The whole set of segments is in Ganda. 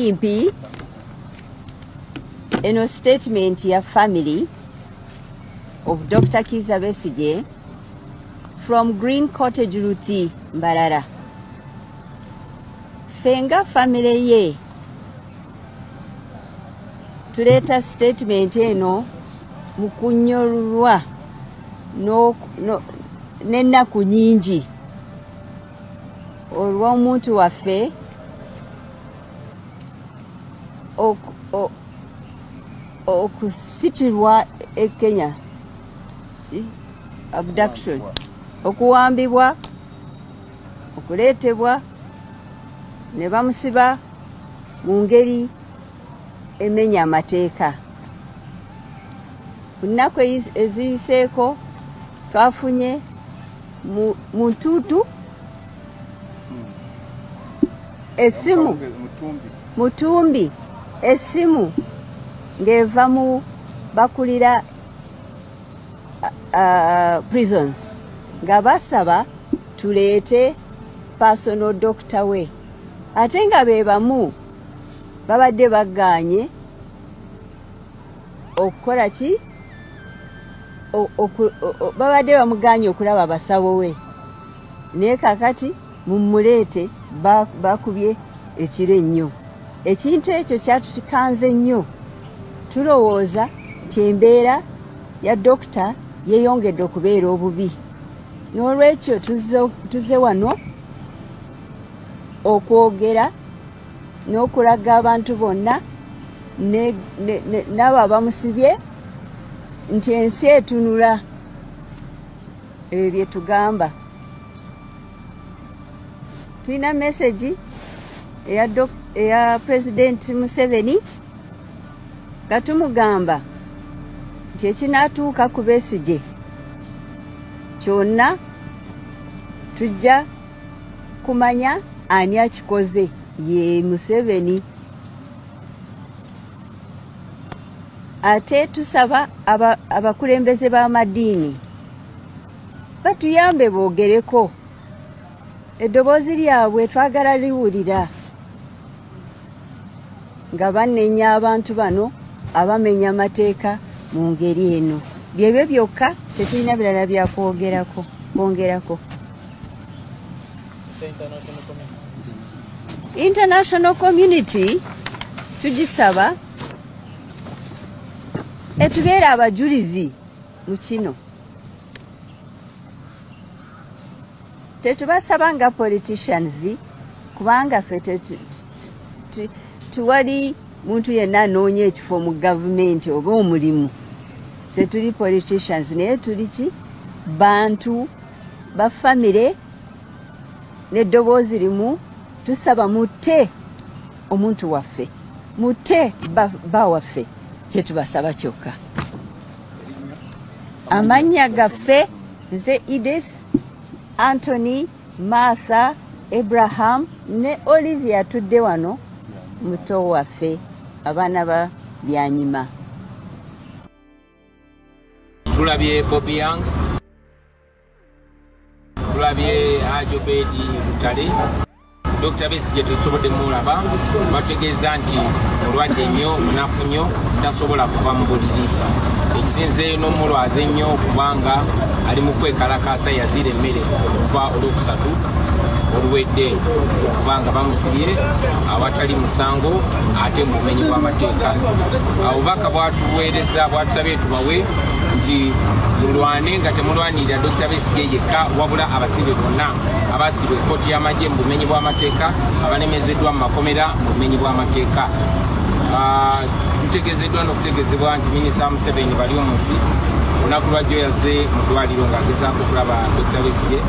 yimpi eno statement ya family of Dr. Kizza Besigye from Green Cottage Ruti Mbarara. Fenga family ye tuleta statement eno mukunyorwa n'ennaku nnyingi olw'omuntu waffe okusitirwa e Kenya, abduction, okuwambibwa, okuleetebwa ne bamusiba mu ngeri emenya amateeka. Ku nnaku eziyiseeko twafunye mu Ntuutu essimu Mutumbi essimu ng'eva mu bakulira prisons nga basaba tuleete personal doctor we, ate nga be bamu babadde baganye okukola ki, babadde bamuganye okulaba abasawo we, naye kakati mumuleete bakubye ekiro ennyo. Ekintu ekyo kyatukanze nnyo, tulowooza nti embeera ya dokita yeeyongedde okubeera obubi, n'olwekyo tuzze wano okwogera n'okulaga abantu bonna n'abo abamusibye nti ensi etunula ebyo bye tugamba. Tulina message eya President Museveni nga tumugamba nti ekinaatuuka ku Besigye kyonna tujja kumanya ani akikoze, ye Museveni. Ate tusaba abakulembeze b'amadiini batuyambe boogereko, eddoboozi lyabwe twagala liwulira, nga banenya abantu bano abamenya amateeka mu ngeri eno. Byebyo byokka, tetulina birala bya kwongerako. International community tugisaba etubeera abajulizi mu kino. Tetubasaba nga politicians kubanga ffe tuwali muntu yenna anoonya ekifo mu gavumenti oba omulimu. Tetuli politicians, naye tuli ki, bantu ba famire n'eddoboozi limu. Tusaba mutte omuntu waffe, mutte ba waffe, kyetubasaba kyokka. Amannya gaffe nze Edith, Anthony, Martha, Abraham ne Olivia tudde wano, muto waffe, abaana ba Byanyima. Tulabye Bobby Young, tulabye Ajobedi Butale. Dr. Besigye tusobodde mulaba, bategeeza nti mulwadde nnyo, munafu nnyo, tasobola kuva mu buliri. Ekisinzeeyo n'omulwaze ennyo kubanga ali mu kwekalakaasa, yaziira emmere okuva olwokusatu oluwedde kubanga bamusibye awatali musango ate mu bumenyi bw'amateeka. Obubaka bwatuweereza bwatusabye tubawe nti mulwane nga temulwanirira Dr. Besigye yekka, wabula abasibe bonna abasibwe kkooti y'amagye mu bumenyi bw'amateeka, abanemezeddwa mu makomera mu bumenyi bw'amateeka. Tutegezeddwa n'okutegeezebwa nti Minisita Museveni bali omunsi olunaku lwajjo yazze mu ddwaliro ng'agezaako okulaba Dr. Besigye,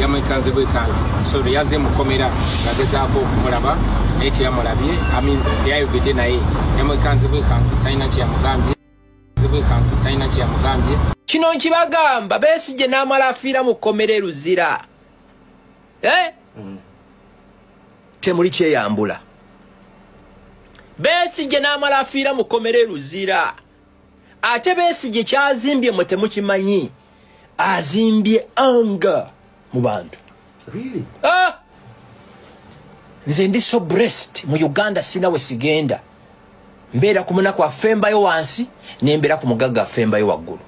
yamwekanze bwekanzi. So yazze mu kkomera ng'agezaako okumulaba naye teyamulabye, teyayogedde naye, yamwekanze bwekanzi, talina kyeyamugambye. Kino nkibagamba, Besigye n'amala afiira mu kkomera Luzira. Temuli kyeyambula. Besigye n'amala afiira mu kkomera Luzira. Ate Besigye kyazimbye mwe temukimanyi. Azimbye anga mu bantu. Really? nze ndi so breast mu Uganda sinawe sigenda mbeera ku munaku afembayo wansi nembeera ku mugagga afembayo waggulu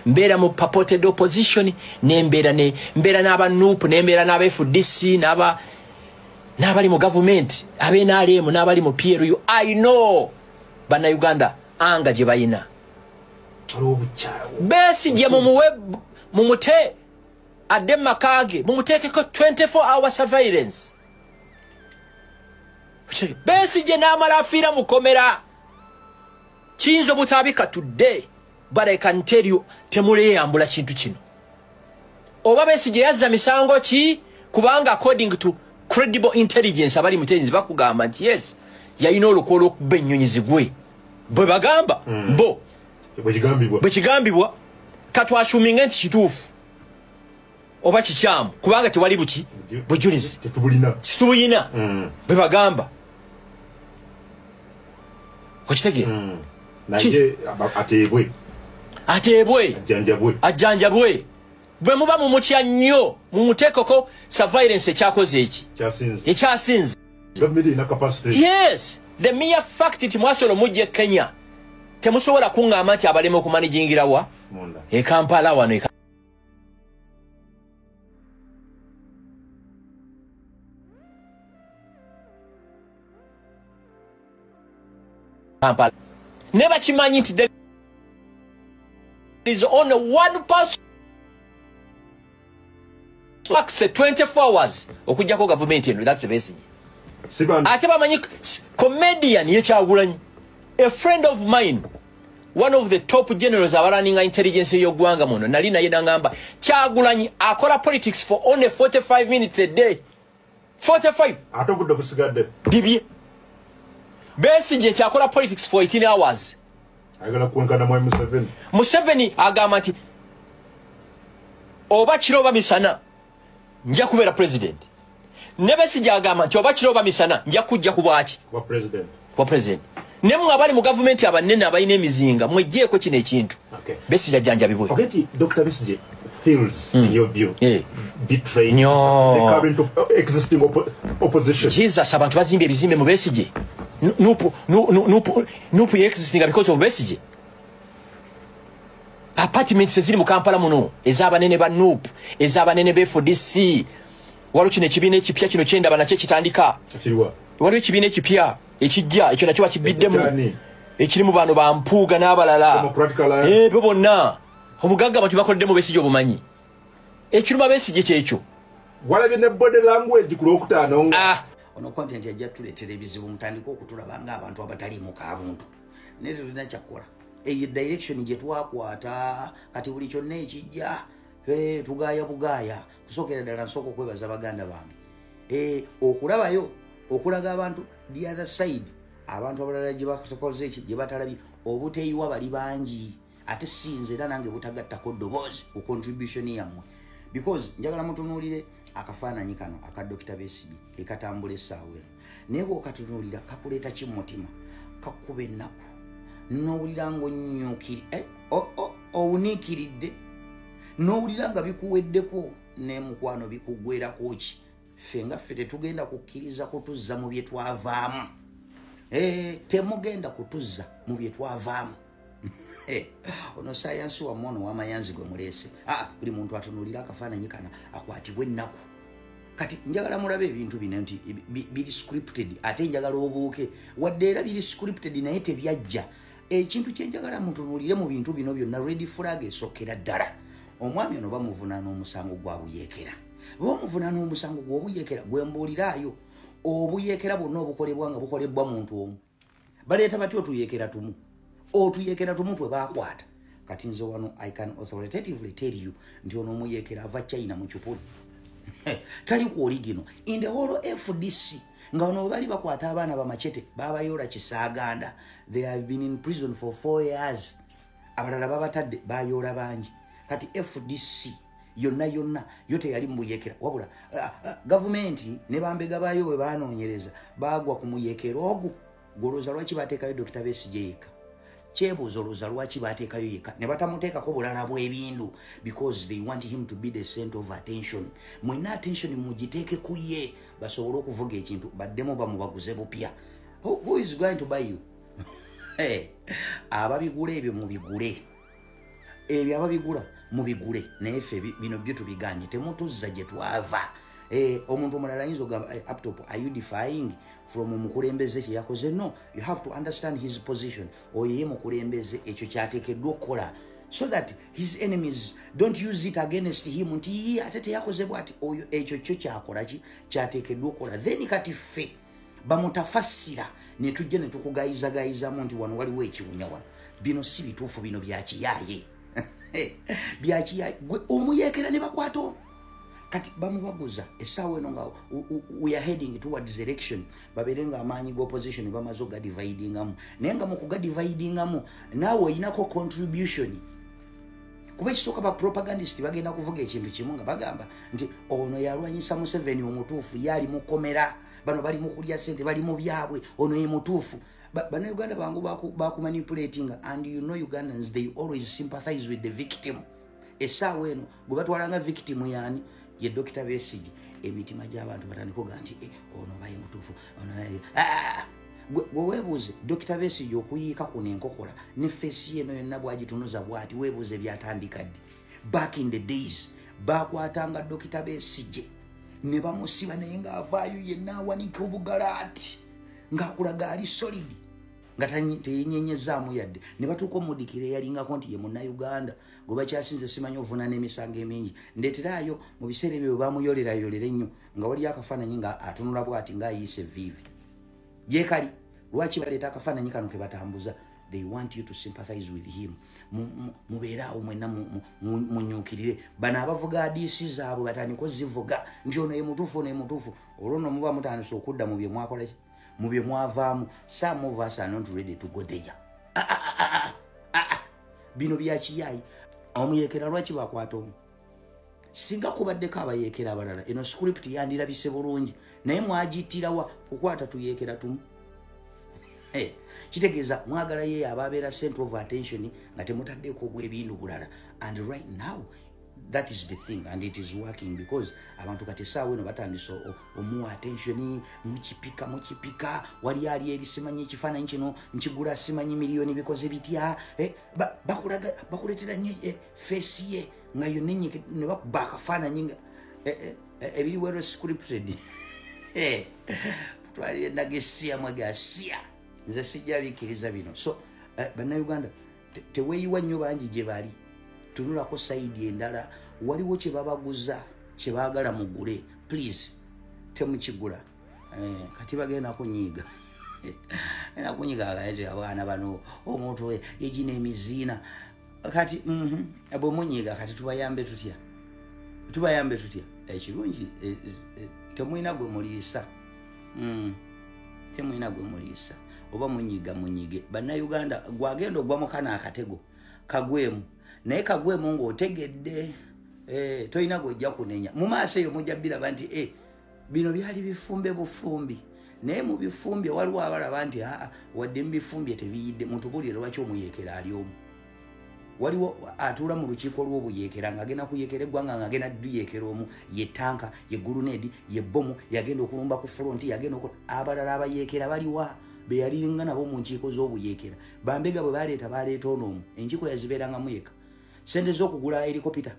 mbeera mu purported opposition nembeera n'aba NUP nembeera n'aba FDC n'abali mu government abenaalemu n'abali mu PRU. I know bana Uganda anga gye bayina Besigye mumute adde makage mumuteekeko 24-hour surveillance. Besigye n'amala afiira mu komera kiyinza obutabika today, but I can tell you temuleyambula kintu kino. Oba Besigye yazza misango ki kubanga according to credible intelligence abali intelligence bakugamba nti yes yalina olukolo okuba ennyonyi zigwe bwe bagamba bo bwe kigambibwa katwashuminga nti kituufu oba kikyamu kubanga tewali buki bujulizi situbulina bwe bagamba okitegeera naye ateebwe ajjanjabwe bwe muba mumutya nnyo mumuteekeko surveillance ekyakoze eki ekyasinze. Yes, the mere fact nti mwasobola mujja Kenya temusobola kuŋŋamba nti abalema okumanigingira wa Kampala wano Kampala ne bakimanyi nti there is only one person access 24 hours okujjako government eno, that's Besigye. Ate bamanyi comedian ye Kyagulanyi, a friend of mine, one of the top generals abalaninga intelligence y'eggwanga muno, nali naye nangamba Kyagulanyi akola politics for only 45 minutes a day. 45 ate obudde busigadde bibye. Besigye kyakola politics for 18 hours. ayagala kwenkana mu Museveni agamba nti oba kiro oba misana nja kubeera president. Ne Besigye agamba nti oba kiro oba misana nja kujja ku bwaki kwa president. Ne mmwe abali mu government abanene abalina emizinga mwejjeeko kino ekintu. Besigye ajjanjabibwe. Okay, Dr. Besigye feels in your view betraying the current existing opposition. Jesus, abantu bazimbye ebizimbe mu Besigye. Nupu existing because of Besigye. Apartments ziri mu Kampala muno ez'abanene ba NUP, ez'abanene be FDC. Waliwo kino ekibiina ekipya kino kyenda banakyo kitandika. Waliwo ekibiina ekipya ekijja ekyo nakyo bakibiddemu ekirimu bano bampuuga n'abalala bo bonna obugagga abantu bakoleddemu Besigye obumanyi ekiruma Besigye kyekyo walabye ne body language ku Lwokutaano ono content yajja tuleetera ebizibu mutandika okutulabanga abantu abatali mu kaabuntu naye tulina kyakola eyo direction gye twakwata kati buli kyonna ekijja tugaaya bugaaya kusookera ddala nsooka okwebaza baganda bange okulabayo okulaga abantu the other side abantu abalala gye bakoze eki gye batalabye obuteeyiwa bali bangi ate sinze era nange butagattako ddoboozi ku contribution yammwe because njagala mutunuulire akafaananyi kano aka Dr. Besigye ke katambula essaawa eno naye bw'okatunuulira kakuleeta ki mu mutima kakkuba ennaku n'owulira ng'onnyuukiri owuniikiridde n'owulira nga bikuweddeko n'emukwano bikuggwerako ki ffe nga ffe tetugenda kukkiriza kutuzza mu bye twavaamu temugenda kutuzza mu bye twavaamu ono sayansi wammwe ono w'amayanzi gwe muleese buli muntu atunuulira akafaananyi kana akwatibwa ennaku kati njagala mulabe ebintu bino nti biri scripted ate njagala obuuke wadde era biri scripted naye tebyajja ekintu kyenjagala mutunuulire mu bintu bino byonna red flag esookera ddala omwami ono bamuvunaana omusango gwa buyeekera bw'omuvunaana omusango gw'obuyeekera gwe mbuuliraayo obuyeekera bwonna obukolebwa nga bukolebwa muntu omu baleeta bati otuyeekera tumu twe baakwata kati nze wano I can authoritatively tell you nti ono omuyeekera ava China mu kipuli tali ku origino in the whole FDC nga ono bali bakwata abaana bamachete babayoola kisaaganda they have been in prison for 4 years abalala babatadde bayoola bangi kati FDC yonna yo teyali mbuyeekera wabula gavumenti ne bambega bayo we baanoonyereza baagwa ku muyeekera ogwo golooza lwaki bateekayo Dr. Besigye yekka kyebuuzolooza lwaki bateekayo yekka ne batamuteekako bulala bw'ebindu because they want him to be the center of attention. Mwenna attention mugiteeke ku ye basobole okuvuga ekintu baddemu bamubaguze bupya. Who is going to buy you? Ababigula ebyo mubigule. Ebyo ababigula mubigule naye ffe bino byo tubiganye temutuzza gye twava. Omuntu omulala ayinza ogamba uptop, are you defying from omukulembeze kye yakoze? No, you have to understand his position. Oyo ye mukulembeze ekyo kyateekeddwa okukola so that his enemies don't use it against him nti ate teyakoze bwati. Oyo ekyo kyo kyakola ki kyateekeddwa okukola. Then kati ffe bamutafassira ne tujja ne tukugayizamu nti wano waliwo ekiwunya wano. Bino si bituufu, bino byakiyaye. Byakiyaye omuyeekera ne bakwata kati bamubaguza essaawa eno nga we are heading towards election babere nga amaanyi go opposition bamaze ogadividingamu naye nga mu kugadividingamu naawe oyinako contribution kuba ekisooka ba propagandist bagenda kuvuga ekintu kimu nga bagamba nti ono yalwanyisa Museveni omutuufu yali mukomera bano bali mu kulya ssente bali mu byabwe ono ye mutuufu. Bano Uganda bangu bakumanipulating and you know Ugandans they always sympathize with the victim. Essaawa eno gwe batwalanga victim yani ye Dr. Besigye emitima gy'abantu batandikoga nti ono baye mutuufu ono gwe weebuuze Dr. Besigye okuyiika kuno enkokola ne feesi eno yonna bwagitunuza bwati weebuuze byatandika ddi. Back in the days bakwatanga Dr. Besigye ne bamusiba naye ng'avaayo yenna awanika obugalaati ng'akulaga ali solid nga teyenyenyezaamu yadde ne batuuka omudikira eyalingako nti ye Munnayuganda gwe bakyasinze simanyi ovunaana emisango emingi ndeeteraayo mu biseera ebyo bamuyolera ennyo nga wali akafaananyi nga atunula bwati ng'ayiise viivi yeekali lwaki baleeta akafaananyi kano ke batambuza. They want you to sympathize with him. Mubeeraawo mwenna munyuukirire bano abavuga adiisi zaabwe batandika zivuga nti ono ye mutuufu ono ye mutuufu olwo nno muba mutandise okudda mu bye mwakola ki mu bye mwavaamu. Some of us are not ready to go there. Bino byakiyaayi omuyeekera lwaki bakwata omu singa kubaddeko abayeekera abalala eno script yandirabise bulungi naye mwagitirawa kukwata tuyeekera tumu. Kitegeeza mwagala ye ababeera center of attention nga temutaddeko obwebindu bulala. And right now that is the thing and it is working because abantu kati essaawa eno batandise omuwa attention mukipika wali ali eri simanyi ekifaananyi kino nkigula simanyi miliyoni bikoze bitya bakuleetera nnyo feesi ye nga yonna ne bakuba akafaananyi nga ebiriwero scripted tutwalire endaga mwagasiya nze sijja bikkiriza bino. So bannayuganda teweeyiwa nnyo bangi gye bali tunulako sayidi endala waliwo kye babaguza kye baagala mugule please temukigula. Kati bagenda kunyiiga nti abaana bano omuntu yegina emiziina kati bwe munyiiga kati tubayambe tutya ekirungi temulina gwe muliisa oba munyiige. Bannayuganda gwagenda ogwa mukana akatego kagwemu naye kagwemu ng'otegedde toyina gwojja kunenya mu maaso eyo mujja biraba nti bino byali bifumbe bufumbi naye mu bifumbi waliwo abalaba nti wadde mu bifumbi tebiyidde mutubulire lwaki omuyeekera ali omu. Waliwo atuula mu lukiiko lw'obuyeekera ng'agenda kuyeekera eggwanga ng'agenda duyeekera omu ye tanka ye guluneedi ye bomu yagenda okulumba ku fronti yagenda abalala abayeekera baliwa be yalinga nabo mu nkiiko z'obuyeekera bambega bwe baleeta ono omu enkiiko yazibeerangamu yekka sente z'okugula helikopita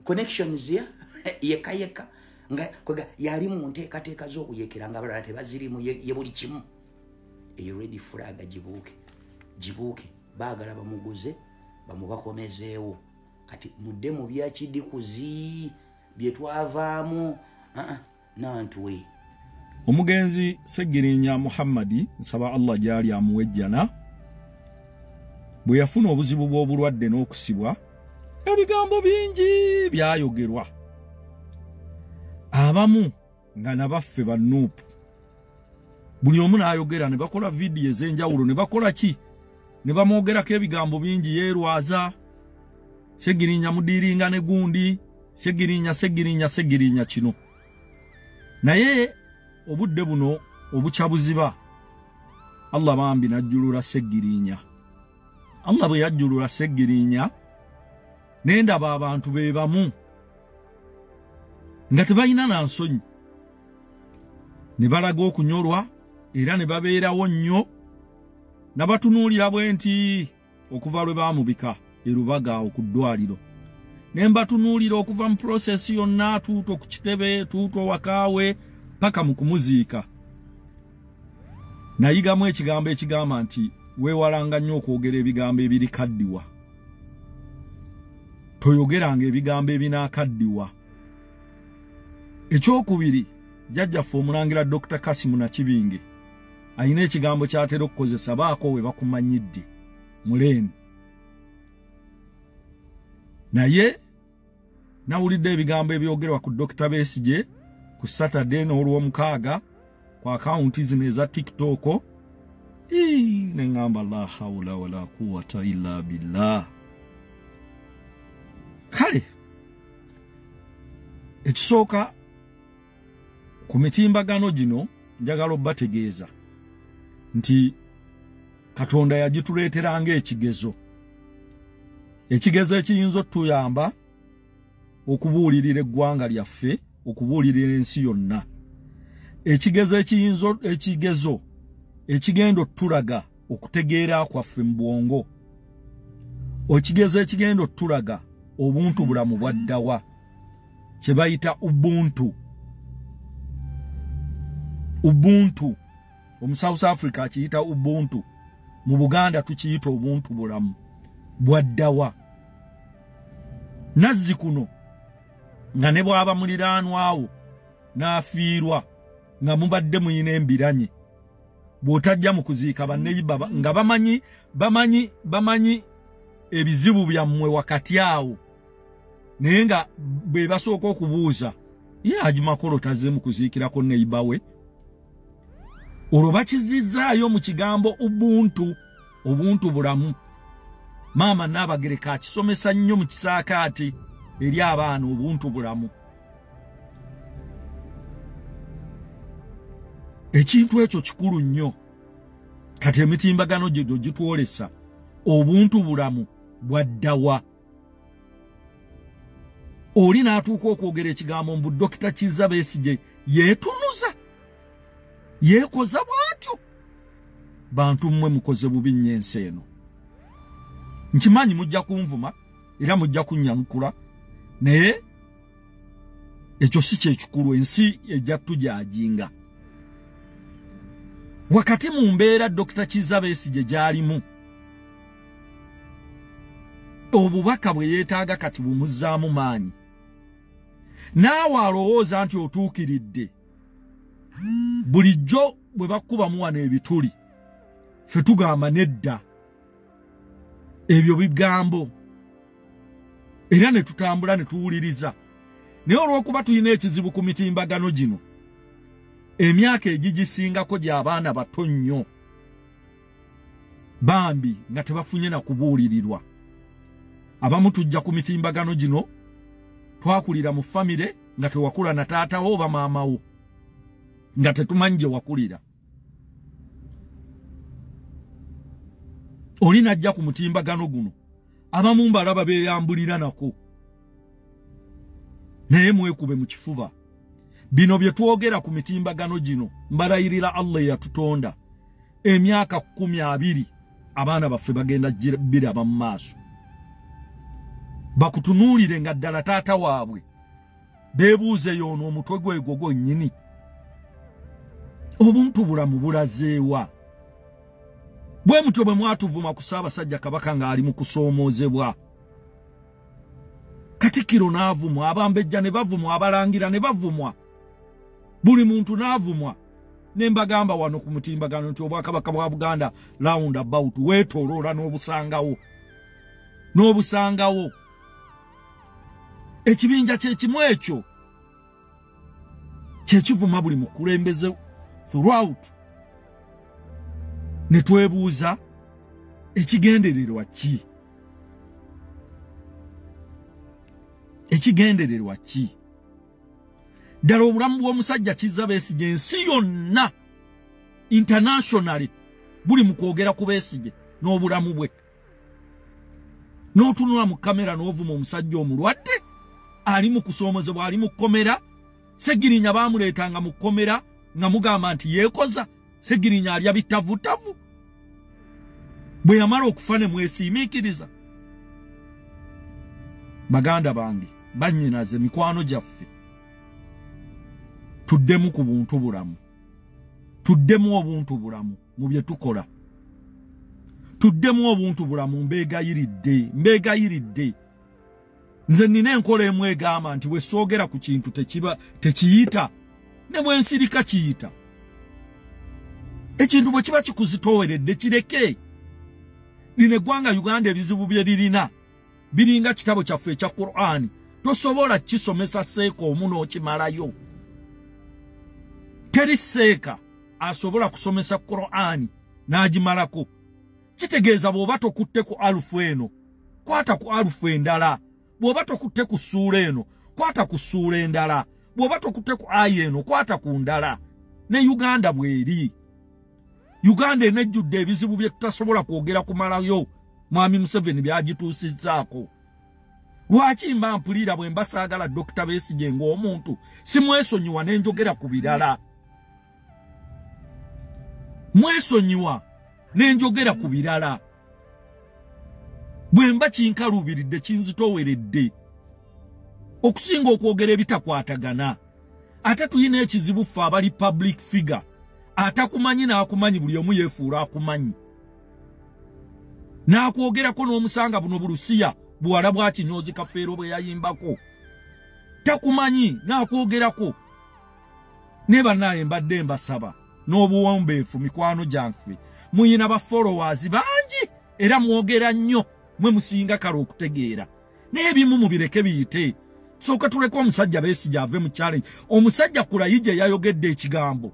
connections yekka nga yali mu nteekateeka z'okuyeekera nga abalala tebazirimu ye buli kimu. Eyo red flag gibuuke baagala bamuguze bamubakomezeewo kati mudde mu byakidikuzi bye twavaamu nantuwe. Omugenzi Ssegirinya Muhammadi nsaba Allah gyali amuwejjana bwe yafuna obuzibu bw'obulwadde n'okusibwa ebigambo bingi byayogerwa abamu nga nabaffe bannuupu buli omu n'ayogera ne bakola vidiyo ez'enjawulo ne bakola ki ne bamwogerako ebigambo bingi yeerwaza Ssegirinya mudiringa ne gundi Ssegirinya kino naye obudde buno obukya buziba Allah bambi najjulula Seggirinya. Allah bwe yajjulula Seggirinya nenda abantu be bamu nga tebalina na nsonyi ne balaga okunyolwa era ne babeerawo nnyo nabatunuulira bwe nti okuva lwe baamubika erubaga okuddwaliro ne mbatunuulira okuva mu prosesi yonna tuuto ku kitebe tuuto wakaawe paka mu kumuziika nayigamu ekigambo ekigamba nti weewalanga nnyo okwogera ebigambo ebirikaddiwa toyogeranga ebigambo ebinaakaddiwa. Ekyokubiri jjajjaffe omulangira Dr. Kasimu Nakibinge ayina ekigambo kyatera okukozesa baako we bakumanyidde muleeni naye nawulidde ebigambo ebyogerwa ku Dr. Besigye ku Saturday n'olw'omukaaga ku akaunti zino eza TikTok nengamba la hawla wala quwwata illa billah. Kale ekisooka ku mitimbagano gino njagala obbategeeza nti Katonda yagituleeteranga ekigezo ekiyinza otuyamba okubuulirira eggwanga lyaffe okubuulirira ensi yonna ekigezo ekigenda otulaga okutegeera kwaffe mu bwongo ekigenda otulaga obuntu bulamu bwaddawa kye bayita ubuntu omu South Africa kiyita ubuntu mu Buganda tukiyita obuntu bulamu bwaddawa nazzi kuno nga ne bwaba muliraanwawo n'afiirwa nga mubadde muyina embiranye bw'otajja mu kuziika banneyiba nga bamanyi ebizibu byammwe wakati awo naye nga bwe basooka okubuuza ye Haji Makolo tazze mu kuziikirako neyiba we olwo bakizizzaayo mu kigambo obuntu bulamu. Maama Naabagereka akisomesa nnyo mu kisaakaati eri abaana obuntu bulamu. Ekintu ekyo kikulu nnyo kati emitimbagano gyo gitwolesa obuntu bulamu bwaddawa. Oli n'atuuka okwogera ekigambo mbu Dr. Kizza Besigye yeetunuza yeekoza bwatyo bantu mmwe mukoze bubi nnyo ensi eno. Nkimanyi mujja kunvuma era mujja kunnyanukula naye ekyo si kyekikulu ensi ejja tujajinga. Wakati mu mbeera Dr. Kizza Besigye gy'alimu obubaka bwe yeetaaga kati bumuzzaamu maanyi naawe alowooza nti otuukiridde bulijjo bwe bakubamu wano ebituli ffe tugamba nedda ebyo bigambo era ne tutambula ne tuwuliriza naye olw'okuba tulina ekizibu ku mitimbagano gino emyaka egigisingako gy'abaana bato nnyo bambi nga tebafunye na kubuulirirwa. Abamu tujja ku mitimbagano gino twakulira mu famire nga tewakula na taatawo oba maamawo nga tetumanyi gye wakulira. Oli najja ku mutimbagano guno abamu mbalaba beeyambulira nako naye mwekube mu kifuba. Bino bye twogera ku mitimbagano gino mbalayirira Allah yatutonda emyaka 12 abaana baffe bagenda biraba mu maaso bakutunuulire nga ddala taata waabwe beebuuze yoono omutwe gwegwo gwennyini obuntu bulamu bulazeewa. Bwe mutyo bwe mwatuvuma ku Ssaabasajja Kabaka ng'ali mu kusoomoozebwa Katikkiro n'avumwa abambejja ne bavumwa abalangira ne bavumwa buli muntu n'avumwa ne mbagamba wano ku mutimbagano nti Obwakabaka bwa Buganda round about weetooloola n'obusangawo ekibinja kyekimu ekyo kyekivuma buli mukulembeze throughout. Ne twebuuza ekigendererwa ki? Ekigendererwa ki? Ddala obulamu bw'omusajja Kizza Besigye ensi yonna internationally buli mu kwogera ku Besigye n'obulamu bwe. N'otunula mu kamera n'ovuma omusajja omulwadde ali mu kusoomozebwa, ali mu kkomera. Sseggirinya baamuleetanga mu kkomera nga mugamba nti yeekoza. Sseggirinya alya bitavutavu. Bwe yamala okufa ne mwesiimiikiriza. Baganda bange, bannyinaze, mikwano gyaffe, tuddemu ku buntu bulamu. Tuddemu obuntu bulamu mu bye tukola. Tuddemu obuntu bulamu. Mbeegayiridde. Nze nina enkola emu egamba nti we soogera ku kintu tekiyita, ne bwe nsirika kiyita. Ekintu bwe kiba kikuzitooweredde kireke. Lino eggwanga Uganda ebizibu bye lirina biringa kitabo kyaffe ekya Qur'ani. Tosobola kisomesa seeka omu n'okimalayo. Teri seeka asobola kusomesa Qur'ani n'agimalako. Kitegeeza bw'oba tokutte ku alufu eno, kwata ku alufu endala. Bw'oba tokutte ku ssuula eno, kwata ku ssuula endala. Bw'oba tokutte ku aya eno, kwata ku ndala. Ne Uganda bw'eri. Uganda enejjudde ebizibu bye tutasobola kwogera kumalayo. Mwami Museveni byagituusizzaako. Lwaki mba mpulira bwe mba saagala Dr. Besigye ng'omuntu simwesonyiwa ne njogera ku birala? Mwesonyiwa ne njogera ku birala. Bwe mba kinkaluubiridde kinzitooweredde okusinga okwogera ebitakwatagana. Ate tuyina ekizibu ffe abali public figure. Atakumanyi n'akumanyi, buli omu yeefuula akumanyi. N'akwogerako n'omusanga buno Burusiya buwala bwa Kinyoozi Kafeero bwe yayimbako. Takumanyi n'akwogerako. Ne bannaaye mbadde mbasaba n'obuwombeefu mikwano gyanffe. Muyina ba followers bangi era mwogera nnyo, mwe musinga kale okutegeera. N'ebimu mubireke biyite. Sooka tuleke omusajja Besigye ave mu challenge. Omusajja Kulayije yayogedde ekigambo.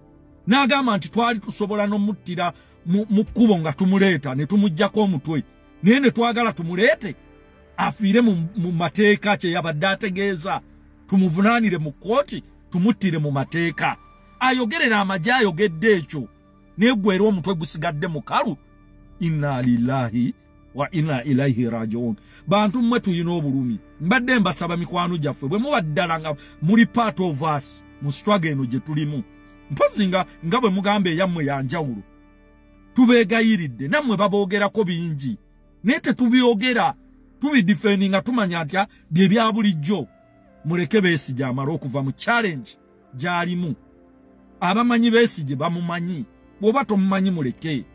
N'agamba nti twali tusobola n'omuttira mu kkubo nga tumuleeta ne tumuggyako omutwe. Naye ne twagala tumuleete afiire mu mateeka kye yabadde ategeeza. Tumuvunaanire mu kkooti, tumuttire mu mateeka. Ayogerera amagye ayogedde ekyo. N'eggwera omutwe gusigadde mukalu. Inna lillahi wa inna ilaihi rajiun. Bantu mmwe tuyina obulumi. Mbadde mbasaba mikwano gyaffe bwe muba ddala nga muli part of us mu struggle eno gye tulimu. Mpozi nga bwe mugamba eyammwe yanjawulo. Tubeegayiridde, nammwe baboogerako bingi. Naye tetubyogera, tubidifendi nga tumanya nti bye bya bulijjo. Muleke Besigye amala okuva mu challenge gy'alimu. Abamanyi Besigye bamumanyi. Bw'oba tomumanyi muleke.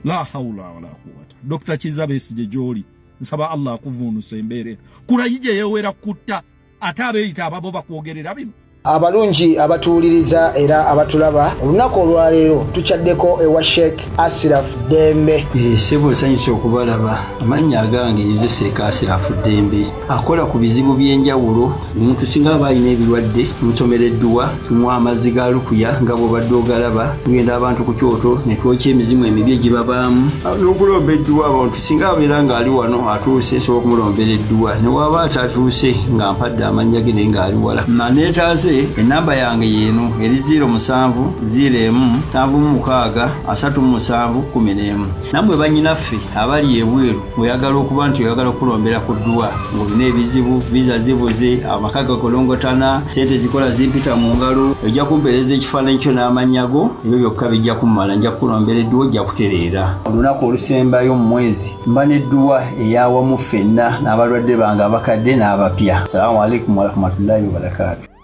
La hawla wala quwwata. Dr. Kizza Besigye gy'oli, nsaba Allah akuvuunusa embeera. Kulayije yeewera kutta ate abeeyita ababo bakwogerera bino. Abalungi abatuuliriza era abatulaba, olunaku olwaleero tukyaddeko ewa Sheikh Ashraf Dembe. Sebo nsanyusa okubalaba. Amannya agange ye Sheikh Ashraf Dembe akola ku bizibu by'enjawulo. Omuntu singa aba alina ebirwadde musomereddwa, tumuwa amazzi ga lukuya nga bw'obadde ogalaba, tugenda abantu ku kyoto ne twokya emizimu emibi egibabaamu n'okulomba edduwa. Abantu singa abeera ng'ali wano atuuse, sobola okumulombera edduwa. Ne waba atatuuse nga mpadde amannya ge naye ng'ali wala. Naneetaaze enamba yange yeno eri 0707363711. Namwe bannyinaffe abali ebweru oyagala okuba nti oyagala okulombera ku dduwa ng'olina ebizibu, viza zibuze, amaka gakolongotana, sente zikola zimpita mu ngalo, ojja kumpeereza ekifaananyi kyo n'amanyago, ebyo byokka bijja kummala. Nja kukulombera edduwa, ojja kutereera. Olunaku olusembayo mu mwezi mba n'edduwa eyawamu ffenna n'abalwadde bange abakadde n'abapya. Salaamu alaikum warahmatullahi wabarakatuh.